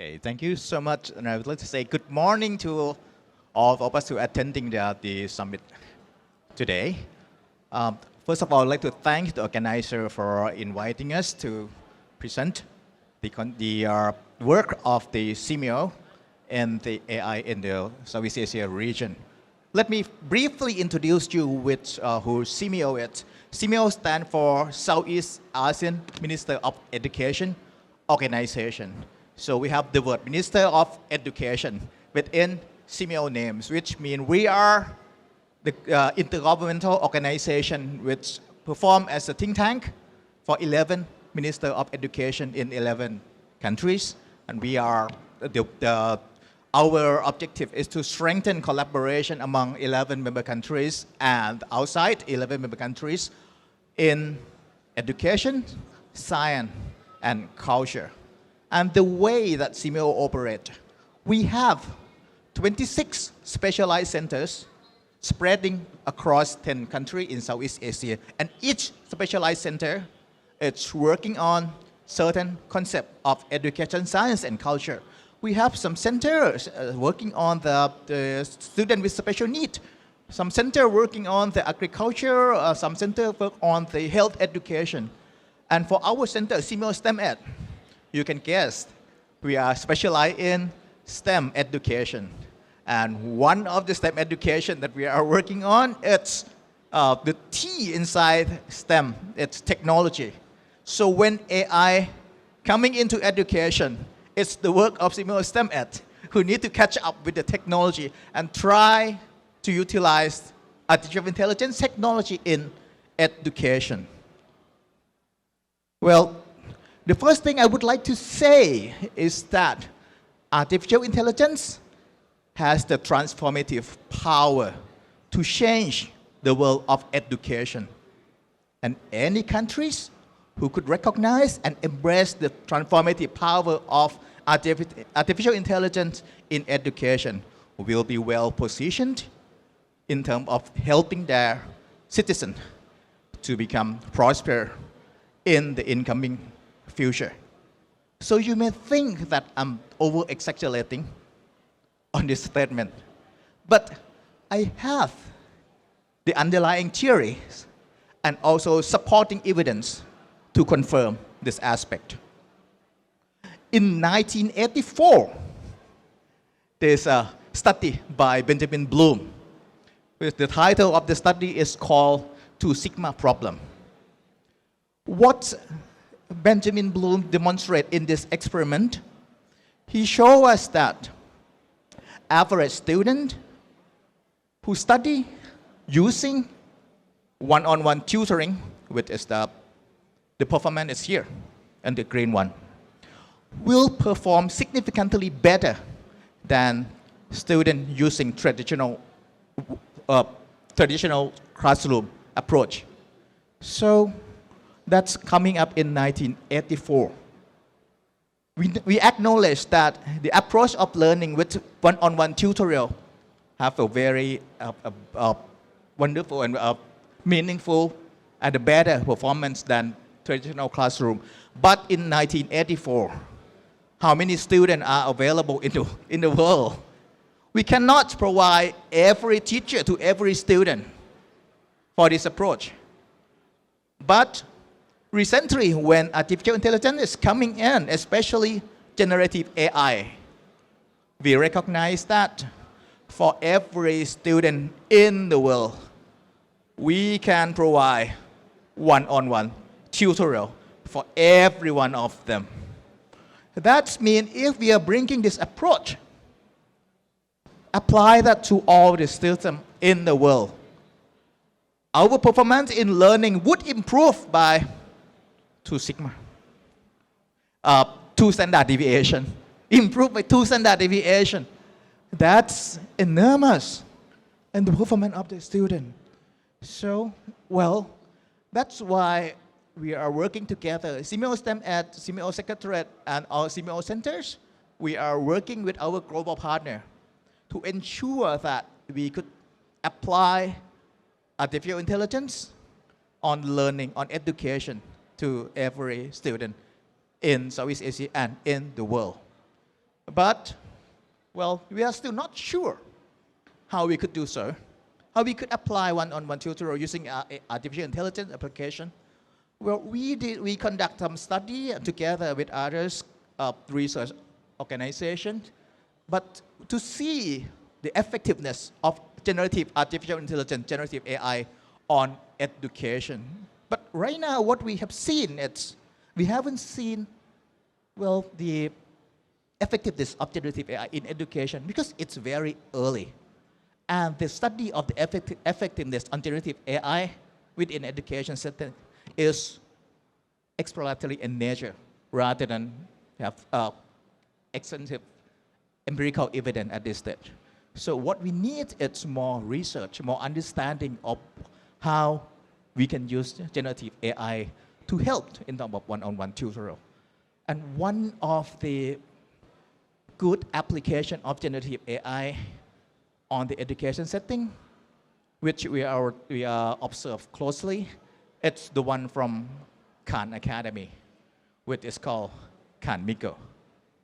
Okay, thank you so much. And I would like to say good morning to all of us who are attending the summit today. First of all, I'd like to thank the organizer for inviting us to present the work of the SEAMEO and the AI in the Southeast Asia region. Let me briefly introduce you with who SEAMEO is. SEAMEO stands for Southeast Asian Minister of Education Organization. So we have the word Minister of Education within SEAMEO names, which means we are the intergovernmental organization which perform as a think tank for 11 Minister of Education in 11 countries. And we are, our objective is to strengthen collaboration among 11 member countries and outside 11 member countries in education, science, and culture. And the way that SEAMEO operates, we have 26 specialized centers spreading across 10 countries in Southeast Asia. And each specialized center is working on certain concept of education, science, and culture. We have some centers working on the student with special need, some center working on the agriculture, some center work on the health education. And for our center, SEAMEO STEM Ed, you can guess, we are specialized in STEM education. And one of the STEM education that we are working on, it's the T inside STEM, it's technology. So when AI coming into education, it's the work of SEAMEO STEM Ed, who need to catch up with the technology and try to utilize artificial intelligence technology in education. Well, the first thing I would like to say is that artificial intelligence has the transformative power to change the world of education. And any countries who could recognize and embrace the transformative power of artificial intelligence in education will be well positioned in terms of helping their citizens to become prosperous in the incoming future. So you may think that I'm over-exaggerating on this statement, but I have the underlying theories and also supporting evidence to confirm this aspect. In 1984, there's a study by Benjamin Bloom. The title of the study is called Two Sigma Problem. What Benjamin Bloom demonstrated in this experiment, he showed us that average student who study using one-on-one tutoring, which is the performance is here, and the green one, will perform significantly better than students using traditional classroom approach. So that's coming up in 1984. We acknowledge that the approach of learning with one-on-one tutorial have a very wonderful and meaningful and a better performance than traditional classroom. But in 1984, how many students are available in the world? We cannot provide every teacher to every student for this approach. But recently, when artificial intelligence is coming in, especially generative AI, we recognize that for every student in the world, we can provide one-on-one tutorial for every one of them. That means if we are bringing this approach, apply that to all the students in the world, our performance in learning would improve by 2 sigma. 2 standard deviation. Improve by 2 standard deviation. That's enormous in the performance of the student. So, well, that's why we are working together. SEAMEO STEM Ed, SEAMEO Secretariat, and our SEAMEO centers, we are working with our global partner to ensure that we could apply artificial intelligence on learning, on education to every student in Southeast Asia and in the world. But, well, we are still not sure how we could do so, how we could apply one-on-one tutorial using artificial intelligence application. Well, we conduct some study together with others, research organizations, but to see the effectiveness of generative artificial intelligence, generative AI on education. But right now, what we have seen is we haven't seen, well, the effectiveness of generative AI in education because it's very early. And the study of the effectiveness on generative AI within education setting is exploratory in nature rather than have extensive empirical evidence at this stage. So what we need is more research, more understanding of how we can use generative AI to help in terms of one-on-one tutorial. And one of the good application of generative AI on the education setting, which we are observe closely, it's the one from Khan Academy, which is called Khan Miko.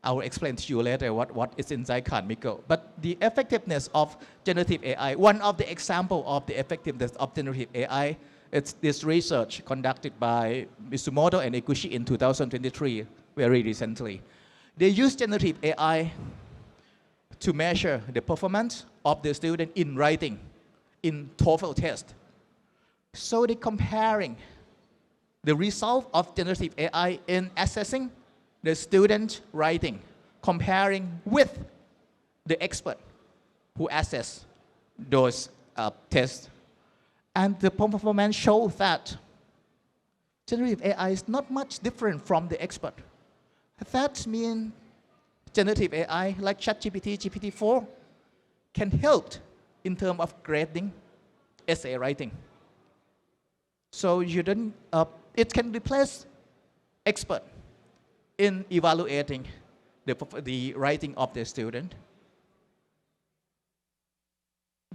I will explain to you later what is inside Khan Miko. But the effectiveness of generative AI, one of the example of the effectiveness of generative AI, it's this research conducted by Mitsumoto and Iguchi in 2023, very recently. They used generative AI to measure the performance of the student in writing in TOEFL test. So they're comparing the result of generative AI in assessing the student writing, comparing with the expert who assess those tests. And the performance shows that generative AI is not much different from the expert. That means generative AI like ChatGPT, GPT-4 can help in terms of grading essay writing. So you don't, it can replace expert in evaluating the writing of the student.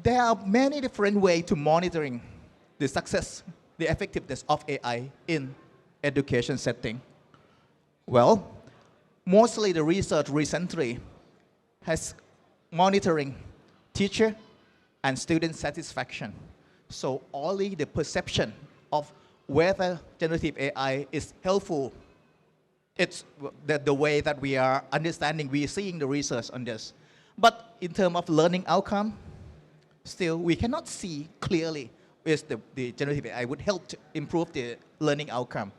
There are many different ways to monitoring the success, the effectiveness of AI in education setting. Well, mostly the research recently has monitoring teacher and student satisfaction. So only the perception of whether generative AI is helpful. It's the way that we are understanding, we are seeing the research on this. But in terms of learning outcome, still we cannot see clearly if the generative AI would help to improve the learning outcome.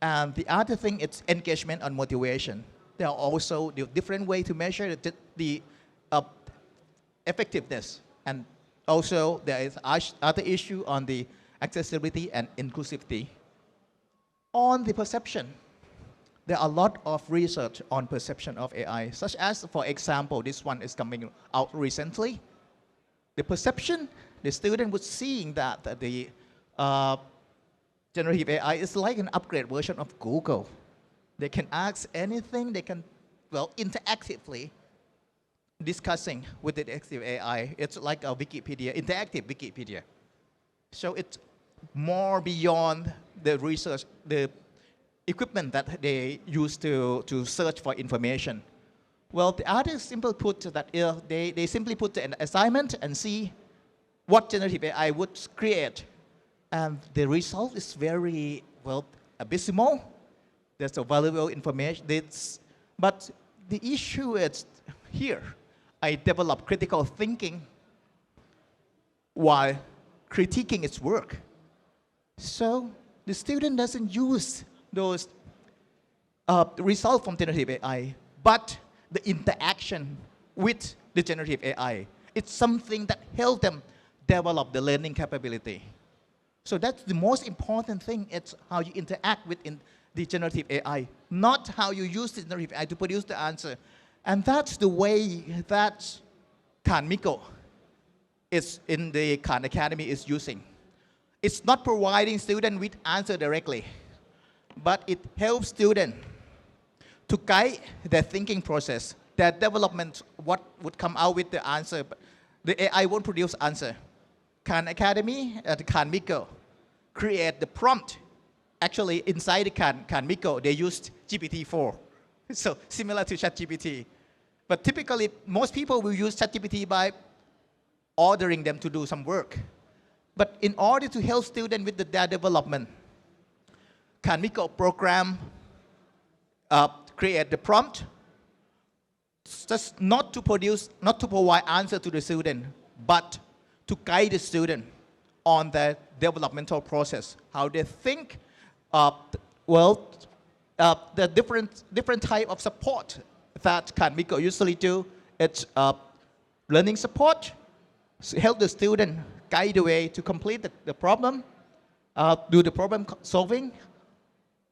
And the other thing is engagement and motivation. There are also the different ways to measure the effectiveness. And also there is other issue on the accessibility and inclusivity. On the perception, there are a lot of research on perception of AI, such as, for example, this one is coming out recently. The perception, the student was seeing that the generative AI is like an upgrade version of Google. They can ask anything, they can, well, interactively discussing with the generative AI. It's like a Wikipedia, interactive Wikipedia. So it's more beyond the research, the equipment that they use to search for information. Well, the others simply put that they simply put an assignment and see what generative AI would create. And the result is very, well, abysmal. There's a valuable information. But the issue is here. I develop critical thinking while critiquing its work. So the student doesn't use those results from generative AI, but the interaction with the generative AI. It's something that helps them develop the learning capability. So that's the most important thing. It's how you interact with the generative AI, not how you use the generative AI to produce the answer. And that's the way that Khan Miko is in the Khan Academy is using. It's not providing students with answer directly, but it helps students to guide their thinking process, their development, what would come out with the answer. But the AI won't produce answer. Khan Academy, the Khan Miko, create the prompt. Actually, inside the Khan Miko, they used GPT-4. So similar to ChatGPT. But typically, most people will use ChatGPT by ordering them to do some work. But in order to help students with their development, can we go program, create the prompt, just not to provide answer to the student, but to guide the student on the developmental process, how they think, the different type of support that Kanmiko usually do. It's learning support, help the student guide the way to complete the problem, do the problem solving.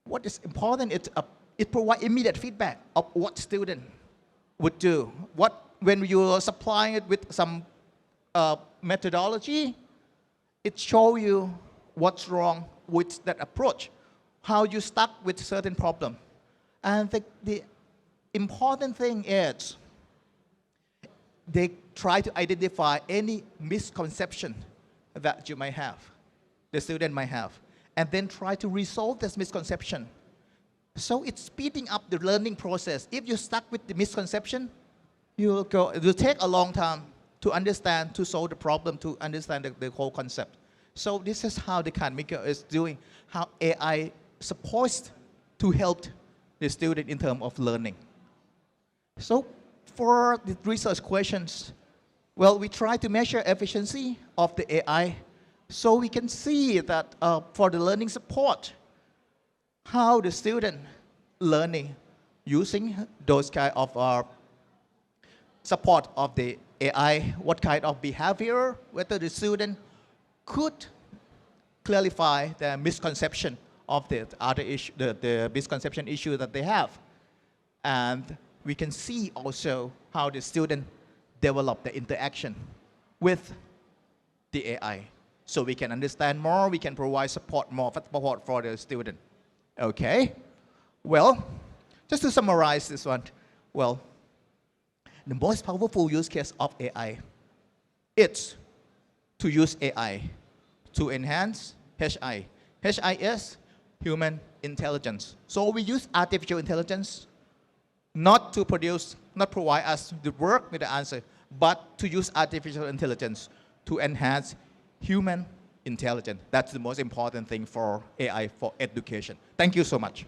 What is important is it provides immediate feedback of what student would do. When you are supplying it with some methodology, it shows you what's wrong with that approach, how you stuck with certain problem. And the important thing is they try to identify any misconception that you might have, the student might have, and then try to resolve this misconception. So it's speeding up the learning process. If you're stuck with the misconception, it will take a long time to understand, to solve the problem, to understand the whole concept. So this is how the Kanmiko is doing, how AI supposed to help the student in terms of learning. So for the research questions, well, we try to measure efficiency of the AI so we can see that for the learning support, how the student learning using those kind of support of the AI, what kind of behavior, whether the student could clarify the misconception of the other issue, the misconception issue that they have. And we can see also how the student develop the interaction with the AI. So we can understand more, we can provide more support for the student. Okay, well, just to summarize this one, well, the most powerful use case of AI is to use AI to enhance HI. HI is human intelligence. So we use artificial intelligence not to provide us the work with the answer, but to use artificial intelligence to enhance human intelligence. That's the most important thing for AI for education. Thank you so much.